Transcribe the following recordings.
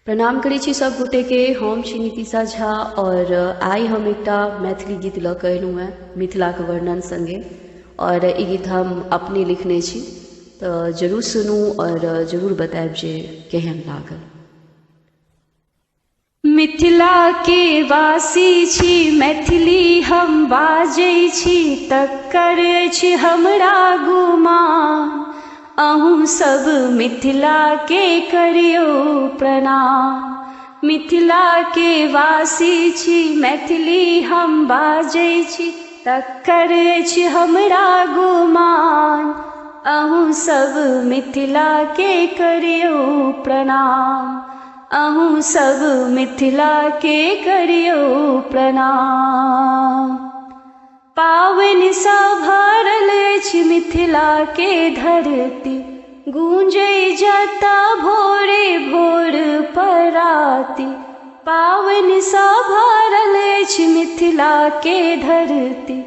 प्रणाम करै छी सब गोटे के। हम छी नीतिशा झा और आइ हम एकटा मैथिली गीत लऽ कऽ एलहुँ हेँ मिथिलाके वर्णन संगे। और ई गीत हम अपने लिखने छी, तऽ जरूर सुनू और जरूर बतायब जे केहन लागल। मिथिला के वासी छी, मैथिली हम बाजै छी, तकर अछि हमरा गुमान। अहूँ सब मिथिला के करियो प्रणाम। मिथिला के वासी छी, मैथिली हम बाजै छी, तकर अछि हमरा गुमान। अहूँ सब मिथिला के करियो प्रणाम। अहूँ सब मिथिला के करियो प्रणाम। पावनि सँ भरल अछि मिथिला के धरती, गूंजै जतऽ भोरे भोर पराती। पावनि सँ भरल अछि मिथिला के धरती,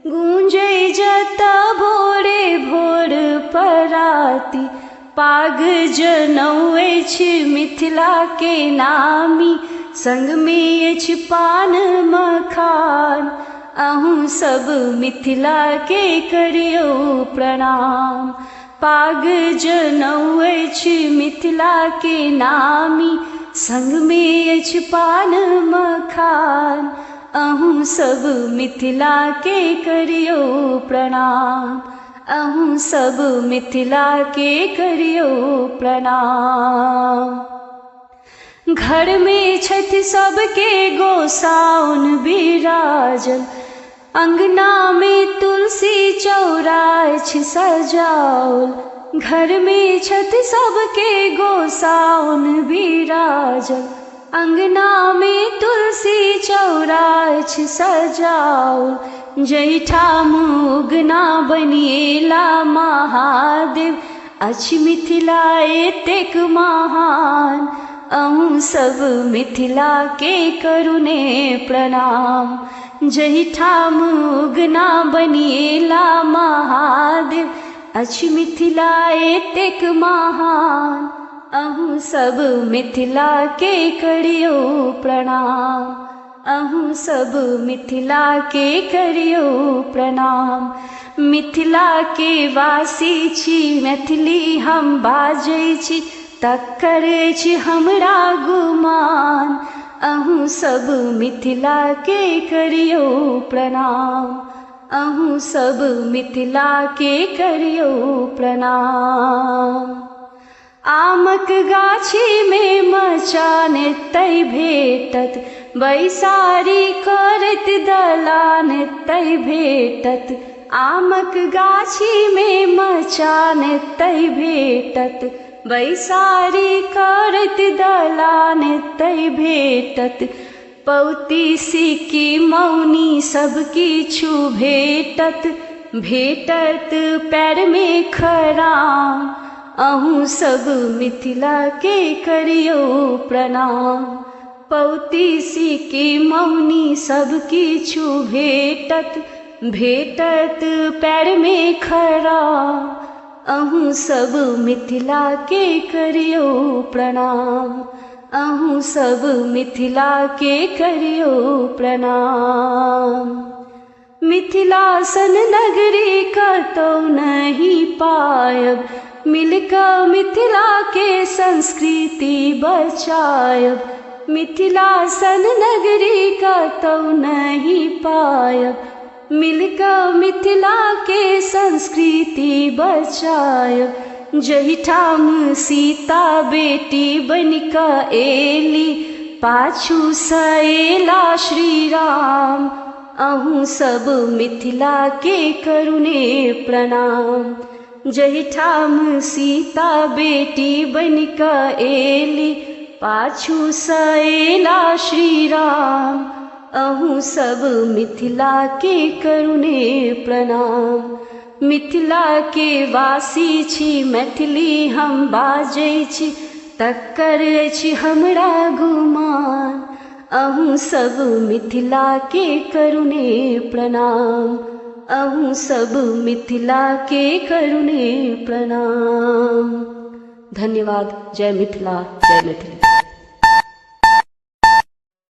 गूंजै जतऽ भोरे भोर पराती। पाग जनउ अछि मिथिला के नामी, संगमे अछि पान मखान। अहूँ सब मिथिला के करियो प्रणाम। पाग जनउ अछि मिथिला के नामी, संगमे अछि पान मखान। अहूँ सब मिथिला के करियो प्रणाम। अहूँ सब मिथिला के करियो प्रणाम। घर में छथि सबके गोसाउन बिराजल, अंगना में तुलसी चौरा अछि सजाओल। घर में छथि सबके गोसाउन बिराजल, अंगना में तुलसी चौरा अछि सजाओल। जहिठाम उगना बनिएला महादेव, अछि मिथिला एतेक महान। अहूँ सब मिथिला के करुने प्रणाम। जहिठाम उगना बनिएला महादेव, अछि मिथिला एतेक महान। अहूँ सब मिथिला के करियो प्रणाम। अहूँ सब मिथिला के करियो प्रणाम। मिथिला के वासी छी, मैथिली हम बाजै छी, तकर अछि हमरा गुमान। अहूँ सब मिथिला के करियो प्रणाम। अहूँ सब मिथिला के करियो प्रणाम। आमक गाछी में मचान तै भेटत, बैसारी करैत दलान तै भेटत। आमक गाछी में मचान तै भेटत, बैसारी करैत दलान तै भेटत। पौती सिक्की मौनी सब किछु भेटत, भेटत पैर में खराम। अहूँ सब मिथिला के करियो प्रणाम। पौती सिक्की मौनी सब किछु भेटत, भेटत पैर में खराम। अहूँ सब मिथिला के करियो प्रणाम। अहूँ सब मिथिला के करियो प्रणाम। मिथिला सन नगरी कतौ नहीं पायब, मिलकऽ मिथिला के संस्कृति बचायब। मिथिला सन नगरी कतौ नहीं पायब, मिलकऽ मिथिला के संस्कृति बचायब। जहिठाम सीता बेटी बनिकऽ एली, पाछू सँ एला श्री राम। अहूँ सब मिथिला के करुने प्रणाम। जहिठाम सीता बेटी बनिकऽ एली, पाछू सँ एला श्री राम। अहूँ सब मिथिला के करुने प्रणाम। मिथिला के वासी छी, मैथिली हम बाजै छी, तकर अछि हमरा गुमान। अहूँ सब मिथिला के करुने प्रणाम। अहूँ सब मिथिला के करुने प्रणाम। धन्यवाद। जय मिथिला, जय मैथिली।